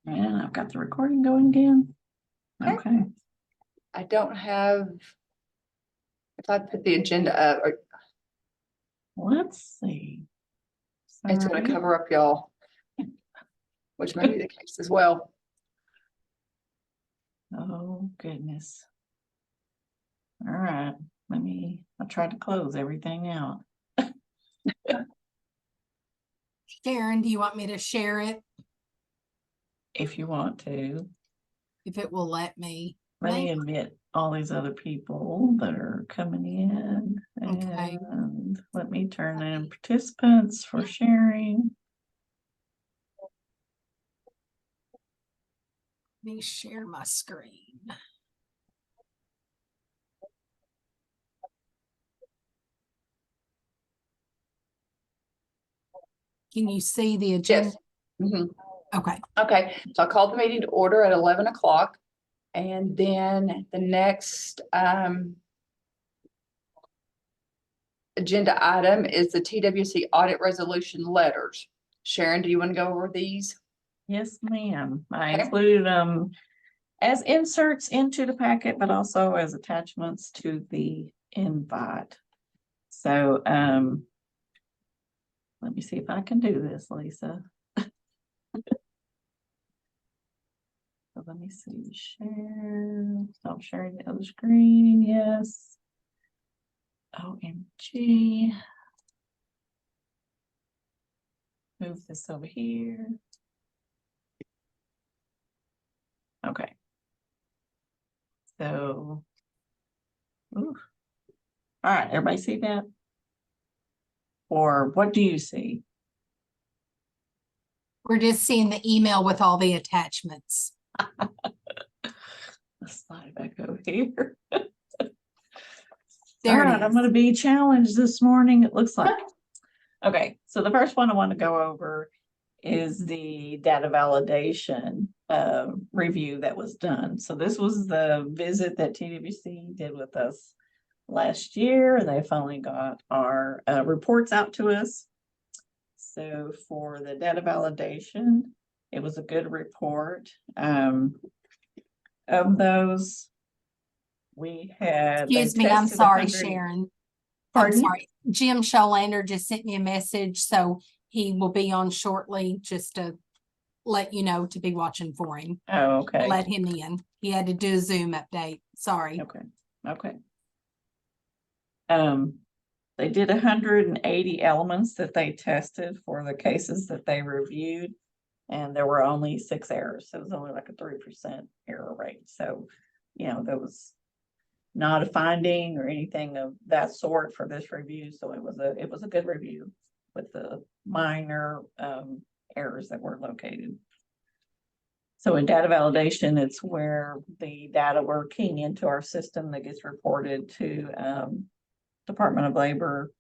And I've got the recording going again. Okay. I don't have, if I put the agenda up, or Let's see. it's gonna Sorry. cover up y'all, which may be the case as well. Oh, goodness. All right. I'll try to close everything out. Sharon, do you want me to share it? If you want to. If it will let me. Let me Maybe. admit all these other people that are coming in. Okay. And let me turn in participants for sharing. Let me share my screen. Can you see the agenda? Yes. Mhm. Okay. Okay, so I called the meeting to order at 11 o'clock. And then the next agenda item is the TWC audit resolution letters. Sharon, do you want to go over these? Yes, ma'am. I Okay. included them as inserts into the packet, but also as attachments to the invite. So, let me see if I can do this, Lisa. So let me see, share, stop sharing the other screen, yes. OMG. Move this over here. Okay. So. Ooh. All right, everybody see that? Or what do you see? We're just seeing the email with all the attachments. Let's slide back over here. There All it right, I'm is. gonna be challenged this morning, it looks like. Okay, so the first one I want to go over is the data validation review that was done. So this was the visit that TWC did with us last year, and they finally got our reports out to us. So for the data validation, it was a good report. Of those, we had. Excuse me, I'm sorry, Sharon. Pardon? I'm sorry. Jim Sholander just sent me a message, so he will be on shortly, just to let you know to be watching for him. Oh, okay. Let him in. He had to do a Zoom update. Sorry. Okay. They did 180 elements that they tested for the cases that they reviewed, and there were only 6 errors. So it was only like a 3% error rate. So, there was not a finding or anything of that sort for this review. So it was a good review with the minor errors that were located. So in data validation, it's where the data we're keying into our system that gets reported to Department of Labor,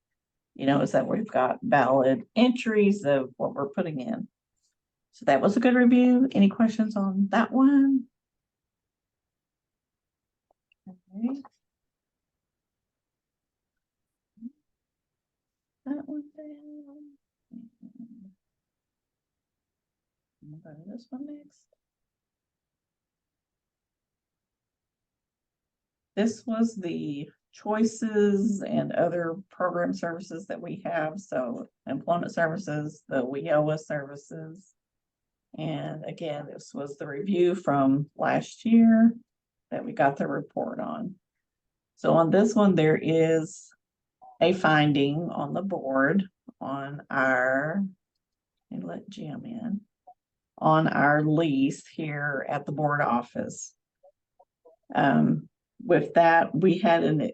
is that we've got valid entries of what we're putting in. So that was a good review. Any questions on that one? Okay. That one down. We'll go to this one next. This was the choices and other program services that we have. So employment services, the WIOA services. And again, this was the review from last year that we got the report on. So on this one, there is a finding on the board on our, and let Jim in, on our lease here at the board office. With that, we had a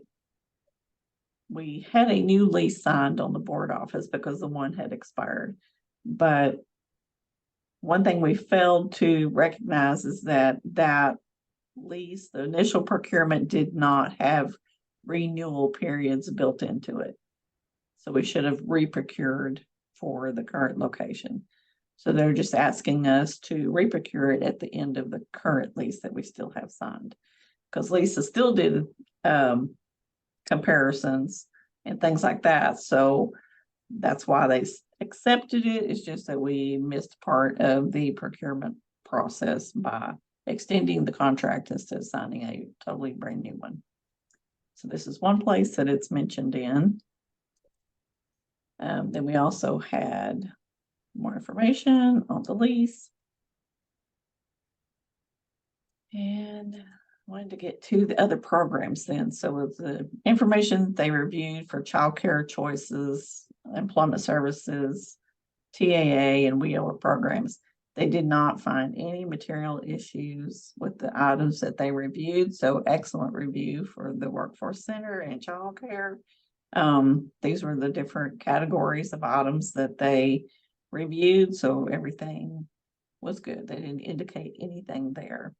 new lease signed on the board office because the one had expired. But one thing we failed to recognize is that lease, the initial procurement, did not have renewal periods built into it. So we should have re-procured for the current location. So they're just asking us to re-procure it at the end of the current lease that we still have signed. Because Lisa still did comparisons and things like that. So that's why they accepted it. It's just that we missed part of the procurement process by extending the contract instead of signing a totally brand new one. So this is one place that it's mentioned in. Then we also had more information on the lease. And wanted to get to the other programs then. So with the information they reviewed for childcare choices, employment services, TAA and WIOA programs, they did not find any material issues with the items that they reviewed. So excellent review for the workforce center and childcare. These were the different categories of items that they reviewed. So everything was good. They didn't indicate anything there.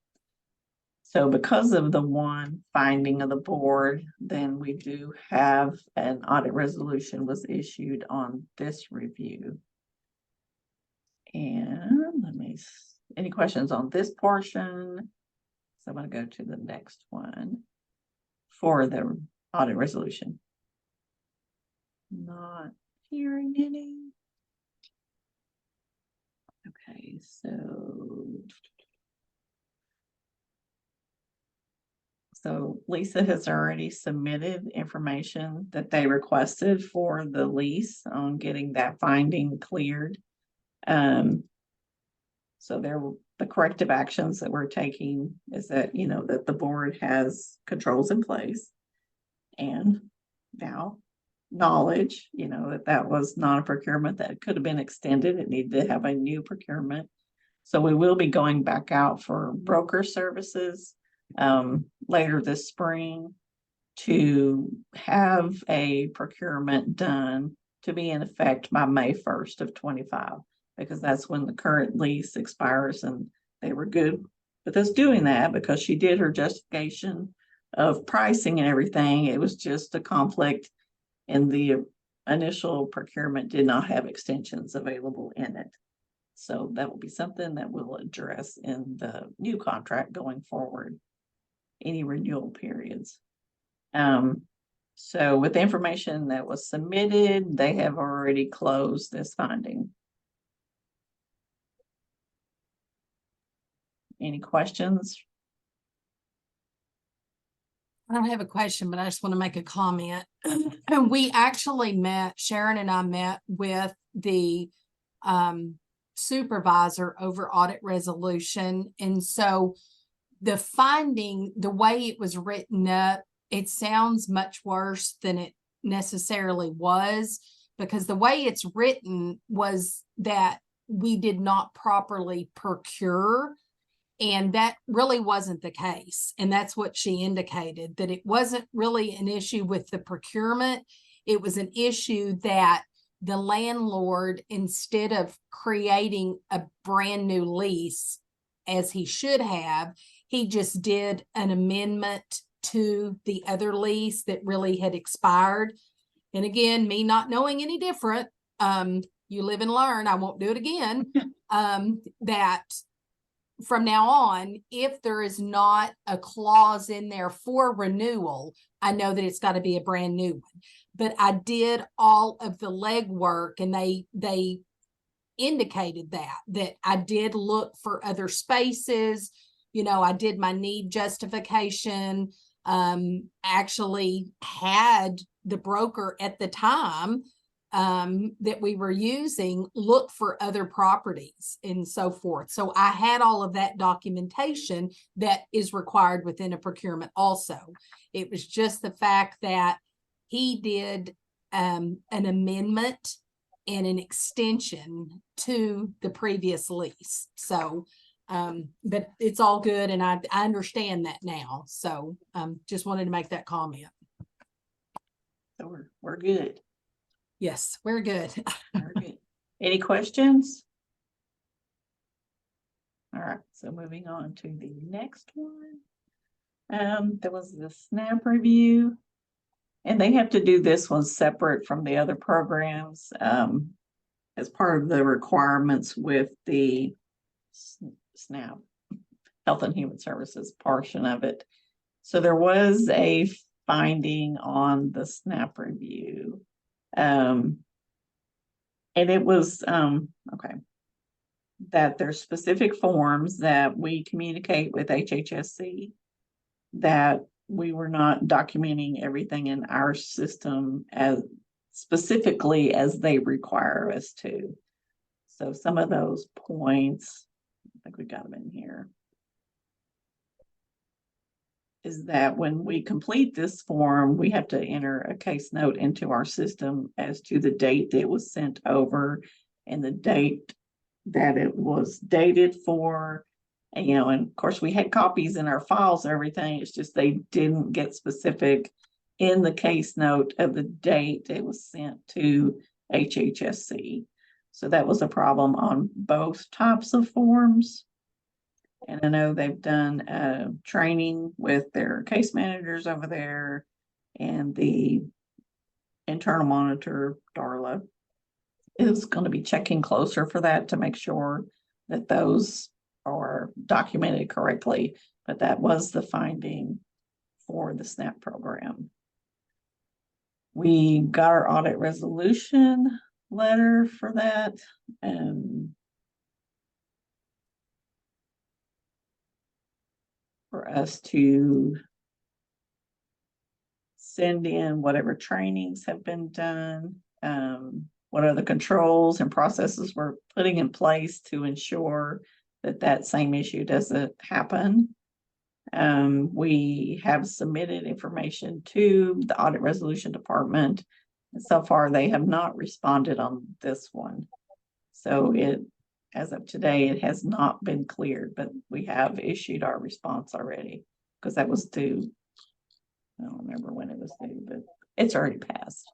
So because of the one finding of the board, then we do have an audit resolution was issued on this review. And any questions on this portion? So I'm going to go to the next one for the audit resolution. Not hearing any. Okay, so Lisa has already submitted information that they requested for the lease on getting that finding cleared. So the corrective actions that we're taking is that, that the board has controls in place. And now knowledge, that was not a procurement that could have been extended. It needed to have a new procurement. So we will be going back out for broker services later this spring to have a procurement done to be in effect by May 1st of 25, because that's when the current lease expires. And they were good with us doing that because she did her justification of pricing and everything. It was just a conflict, and the initial procurement did not have extensions available in it. So that will be something that we'll address in the new contract going forward, any renewal periods. So with the information that was submitted, they have already closed this finding. Any questions? I don't have a question, but I just want to make a comment. We actually met, Sharon and I met with the supervisor over audit resolution. And so the finding, the way it was written up, it sounds much worse than it necessarily was, because the way it's written was that we did not properly procure. And that really wasn't the case. And that's what she indicated, that it wasn't really an issue with the procurement. It was an issue that the landlord, instead of creating a brand new lease as he should have, he just did an amendment to the other lease that really had expired. And again, me not knowing any different, you live and learn, I won't do it again, that from now on, if there is not a clause in there for renewal, I know that it's got to be a brand new one. But I did all of the legwork, and they indicated that I did look for other spaces. I did my need justification, actually had the broker at the time that we were using look for other properties and so forth. So I had all of that documentation that is required within a procurement also. It was just the fact that he did an amendment and an extension to the previous lease. So but it's all good, and I understand that now. So just wanted to make that comment. So we're good. Yes, we're good. We're good. Any questions? All right, so moving on to the next one. There was the SNAP review, and they have to do this one separate from the other programs as part of the requirements with the SNAP, Health and Human Services portion of it. So there was a finding on the SNAP review. And it was, okay. that there's specific forms that we communicate with HHSC, that we were not documenting everything in our system as specifically as they require us to. So some of those points, I think we got them in here, is that when we complete this form, we have to enter a case note into our system as to the date that it was sent over and the date that it was dated for. And, you know, and of course we had copies in our files and everything. It's just they didn't get specific in the case note of the date it was sent to HHSC. So that was a problem on both types of forms. And I know they've done training with their case managers over there, and the internal monitor, Darla, is going to be checking closer for that to make sure that those are documented correctly. But that was the finding for the SNAP program. We got our audit resolution letter for that. For us to send in whatever trainings have been done, what are the controls and processes we're putting in place to ensure that that same issue doesn't happen. We have submitted information to the audit resolution department, and so far they have not responded on this one. So as of today, it has not been cleared, but we have issued our response already because that was due. I don't remember when it was due, but it's already passed.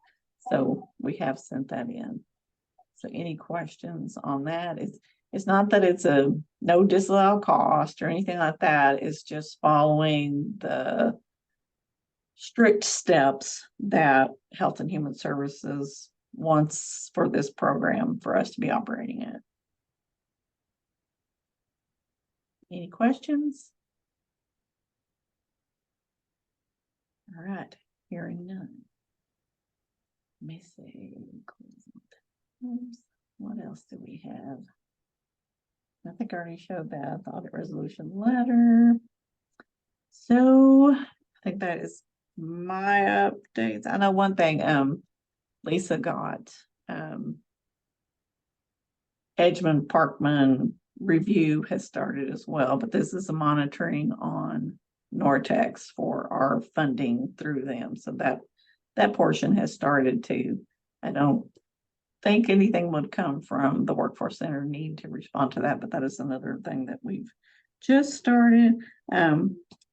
So we have sent that in. So any questions on that? It's not that it's a no disallowed cost or anything like that. It's just following the strict steps that Health and Human Services wants for this program for us to be operating it. Any questions? All right, hearing none. Let me see. What else do we have? I think I already showed that, the audit resolution letter. So I think that is my updates. I know one thing, Lisa got Edgemond Parkman review has started as well, but this is a monitoring on Nortex for our funding through them. So that portion has started too. I don't think anything would come from the Workforce Center need to respond to that, but that is another thing that we've just started.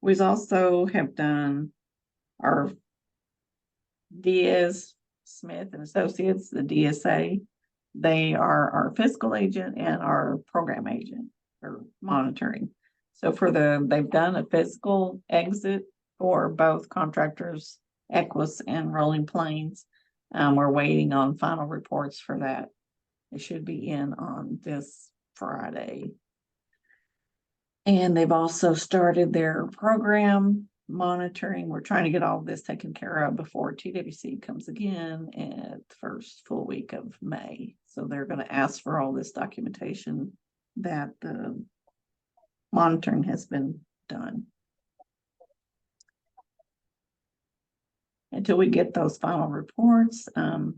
We also have done our Diaz Smith and Associates, the DSA. They are our fiscal agent and our program agent for monitoring. So they've done a fiscal exit for both contractors, Equus and Rolling Plains. We're waiting on final reports for that. It should be in on this Friday. And they've also started their program monitoring. We're trying to get all of this taken care of before TWC comes again at the first full week of May. So they're going to ask for all this documentation that the monitoring has been done. Until we get those final reports, the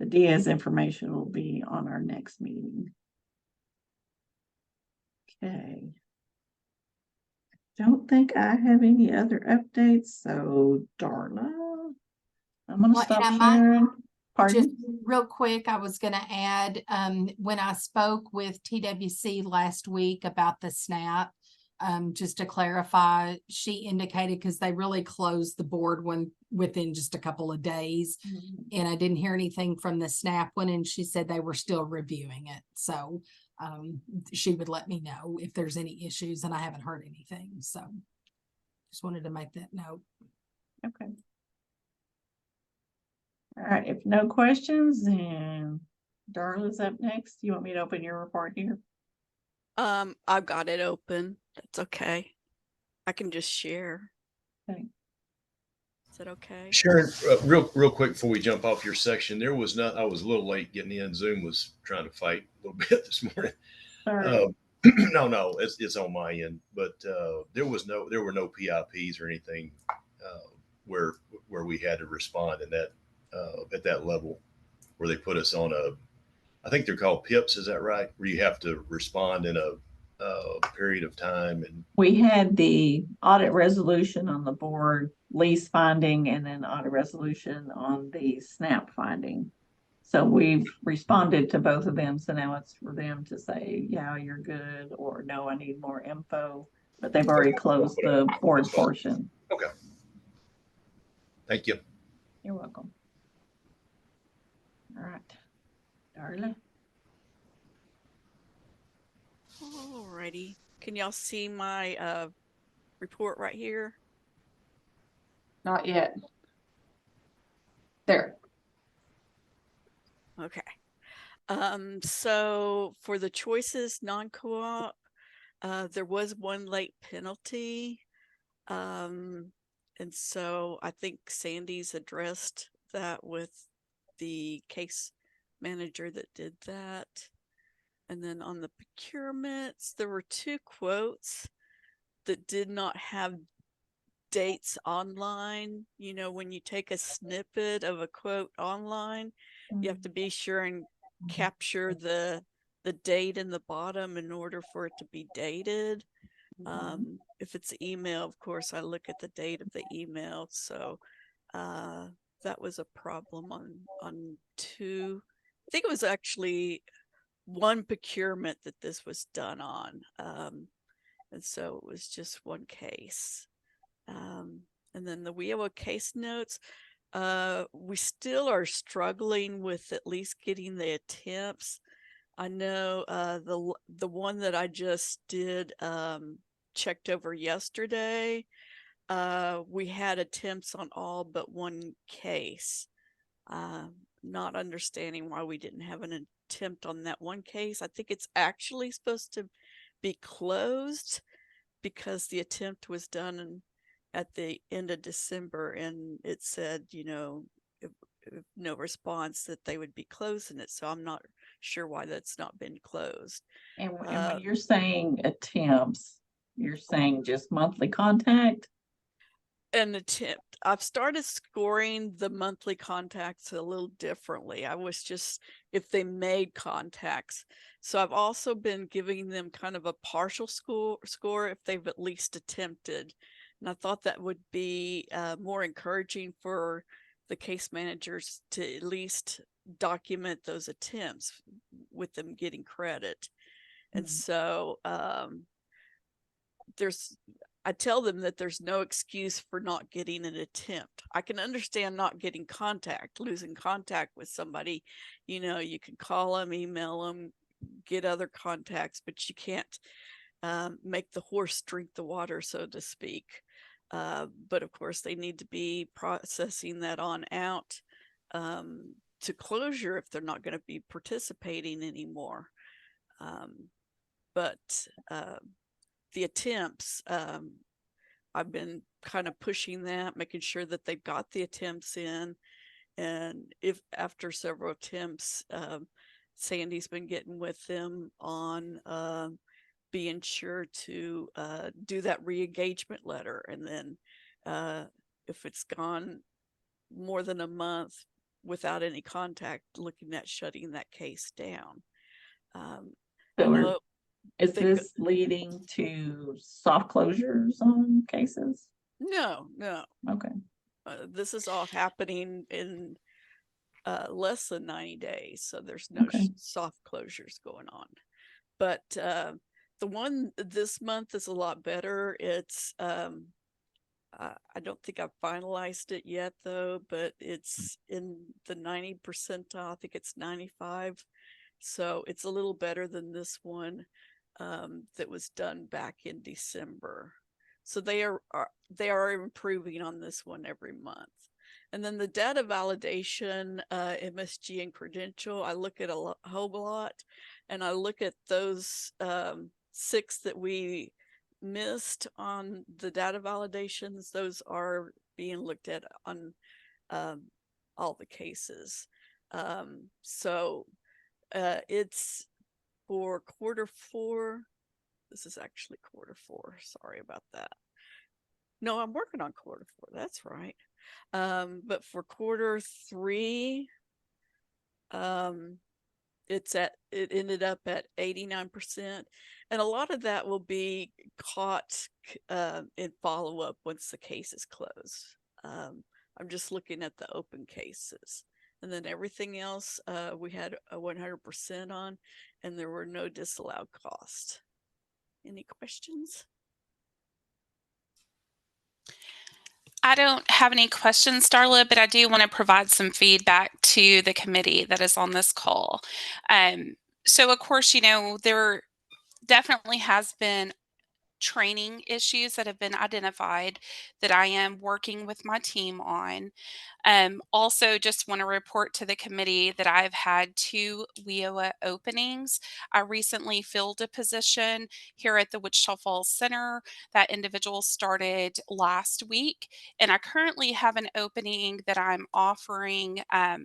Diaz information will be on our next meeting. Okay. Don't think I have any other updates, so Darla, I'm gonna Well, stop and I might sharing. Just Pardon? real quick, I was gonna add, when I spoke with TWC last week about the SNAP, just to clarify, she indicated, because they really closed the board within just a couple of days, and I didn't hear anything from the SNAP one, and she said they were still reviewing it. So she would let me know if there's any issues, and I haven't heard anything. So just wanted to make that note. Okay. All right, if no questions, then Darla's up next. You want me to open your report here? I've got it open. That's okay. I can just share. Okay. Is that okay? Sharon, real quick before we jump off your section, I was a little late getting in. Zoom was trying to fight a little bit this morning. Sorry. No, it's on my end, but there were no PIPs or anything where we had to respond in that at that level where they put us on a, I think they're called PIPs. Is that right? Where you have to respond in a period of time and We had the audit resolution on the board, lease finding, and then audit resolution on the SNAP finding. So we've responded to both of them, so now it's for them to say, yeah, you're good, or no, I need more info. But they've already closed the board portion. okay. Thank you. You're welcome. All right, Darla. Alrighty. Can y'all see my report right here? Not yet. There. Okay. So for the choices non-co-op, there was one late penalty. And so I think Sandy's addressed that with the case manager that did that. And then on the procurements, there were 2 quotes that did not have dates online. You know, when you take a snippet of a quote online, you have to be sure and capture the date in the bottom in order for it to be dated. If it's email, of course, I look at the date of the email. So that was a problem on 2. I think it was actually 1 procurement that this was done on. And so it was just 1 case. And then the WIOA case notes, we still are struggling with at least getting the attempts. I know the one that I just did checked over yesterday. We had attempts on all but 1 case. Not understanding why we didn't have an attempt on that 1 case. I think it's actually supposed to be closed because the attempt was done at the end of December, and it said, you know, if no response, that they would be closing it. So I'm not sure why that's not been closed. And when you're saying attempts, you're saying just monthly contact? An attempt. I've started scoring the monthly contacts a little differently. I was just if they made contacts. So I've also been giving them kind of a partial score if they've at least attempted. And I thought that would be more encouraging for the case managers to at least document those attempts with them getting credit. And so I tell them that there's no excuse for not getting an attempt. I can understand not getting losing contact with somebody. You know, you can call them, email them, get other contacts, but you can't make the horse drink the water, so to speak. But of course, they need to be processing that on out to closure if they're not going to be participating anymore. But the attempts, I've been kind of pushing that, making sure that they've got the attempts in. And if after several attempts, Sandy's been getting with them on being sure to do that re-engagement letter. And then if it's gone more than a month without any contact, looking at shutting that case down. So is this leading to soft closures on cases? No. Okay. This is all happening in less than 90 days. So there's no soft closures going on. But the one this month is a lot better. It's, I don't think I've finalized it yet though, but it's in the 90 percentile. I think it's 95. So it's a little better than this one that was done back in December. So they are improving on this one every month. And then the data validation, MSG and credential, I look at a whole lot, and I look at those 6 that we missed on the data validations. Those are being looked at on all the cases. So it's for quarter four, this is actually quarter four. Sorry about that. No, I'm working on quarter four. That's right. But for quarter three, it ended up at 89%. And a lot of that will be caught in follow-up once the case is closed. I'm just looking at the open cases. And then everything else we had a 100% on, and there were no disallowed costs. Any questions? I don't have any questions, Darla, but I do want to provide some feedback to the committee that is on this call. So of course, there definitely has been training issues that have been identified that I am working with my team on. Also, just want to report to the committee that I've had 2 WIOA openings. I recently filled a position here at the Wichita Falls Center. That individual started last week, and I currently have an opening that I'm offering,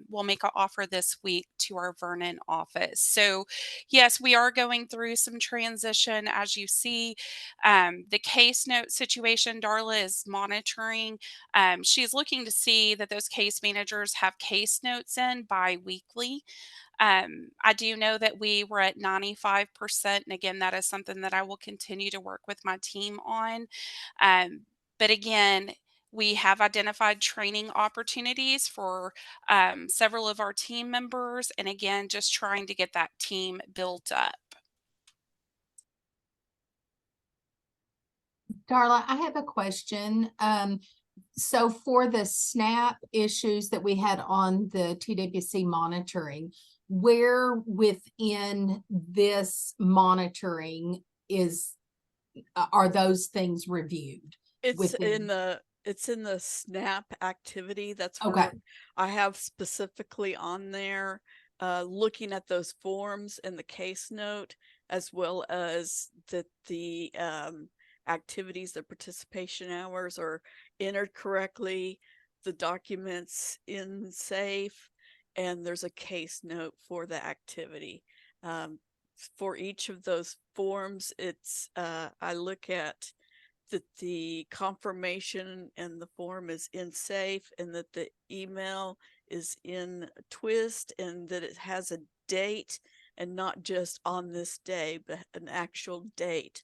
we'll make an offer this week to our Vernon office. So yes, we are going through some transition. As you see, the case note situation, Darla is monitoring. She's looking to see that those case managers have case notes in bi-weekly. I do know that we were at 95%. And again, that is something that I will continue to work with my team on. But again, we have identified training opportunities for several of our team members. And again, just trying to get that team built up. Darla, I have a question. So for the SNAP issues that we had on the TWC monitoring, where within this monitoring are those things reviewed? It's Within- in the SNAP activity. That's Okay. where I have specifically on there, looking at those forms and the case note, as well as that the activities, the participation hours are entered correctly, the documents in safe, and there's a case note for the activity. For each of those forms, it's I look at that the confirmation and the form is in safe, and that the email is in twist, and that it has a date and not just on this day, but an actual date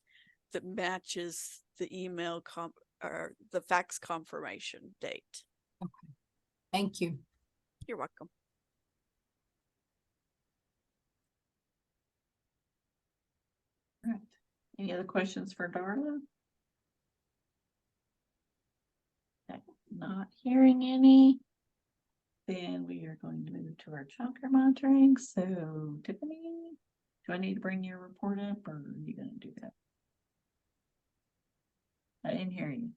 that matches the email or the fax confirmation date. Thank you. You're welcome. All right. Any other questions for Darla? Okay, not hearing any. Then we are going to move to our childcare monitoring. So Tiffany, do I need to bring your report up, or are you gonna do that? I didn't hear you.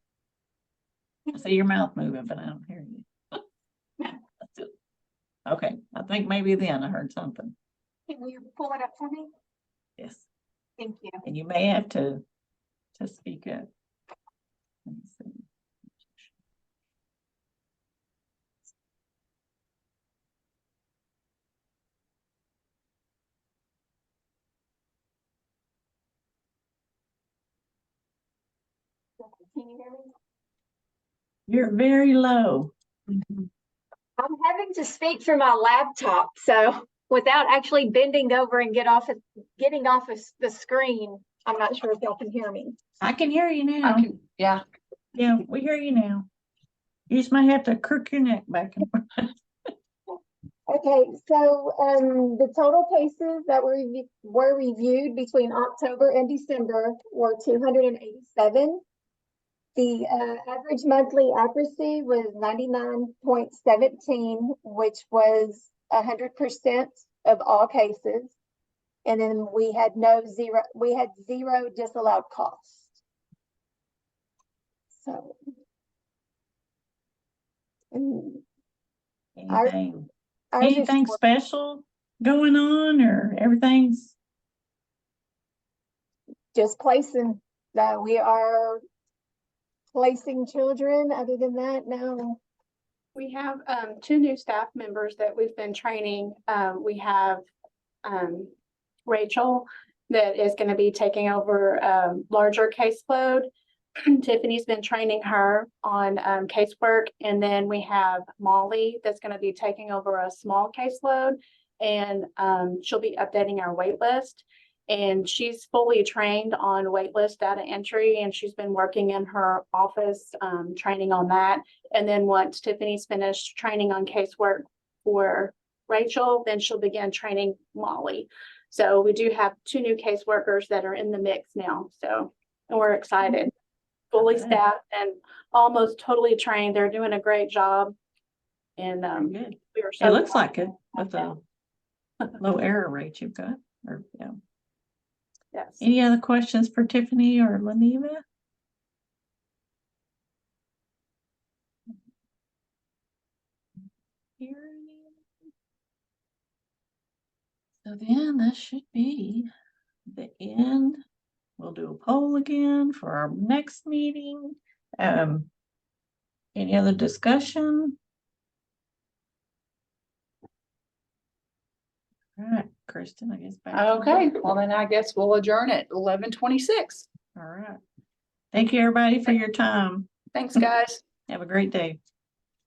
I see your mouth moving, but I don't hear you. Okay, I think maybe then I heard something. Can you pull it up for me? Yes, Thank you. and you may have to speak up. Let me see. Can you hear me? You're very low. I'm having to speak through my laptop, so without actually bending over and getting off of the screen, I'm not sure if y'all can hear me. I can hear you now. Yeah. Yeah, we hear you now. You just might have to crook your neck back and forth. Okay, so the total cases that were reviewed between October and December were 287. The average monthly accuracy was 99.17, which was 100% of all cases. And then we had zero disallowed costs. So. Anything, ours is anything special going on, or everything's? just placing that we are placing children. Other than that, no. We have 2 new staff members that we've been training. We have Rachel that is going to be taking over larger caseload. Tiffany's been training her on casework, and then we have Molly that's going to be taking over a small caseload, and she'll be updating our wait list. And she's fully trained on wait list data entry, and she's been working in her office training on that. And then once Tiffany's finished training on casework for Rachel, then she'll begin training Molly. So we do have 2 new caseworkers that are in the mix now. So we're excited. Fully Okay. staffed and almost totally trained. They're doing a great job. And Very good. we are so It looks glad like it with the low error rate you've got, or, yeah. yes. Any other questions for Tiffany or Leneva? So then that should be the end. We'll do a poll again for our next meeting. Any other discussion? All right, Kristen, I guess. back to you. Okay, well then I guess we'll adjourn at 11:26. All right. Thank you, everybody, for your time. Thanks, guys. Have a great day.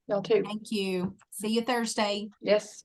Y'all too. Thank you. See you Thursday. Yes.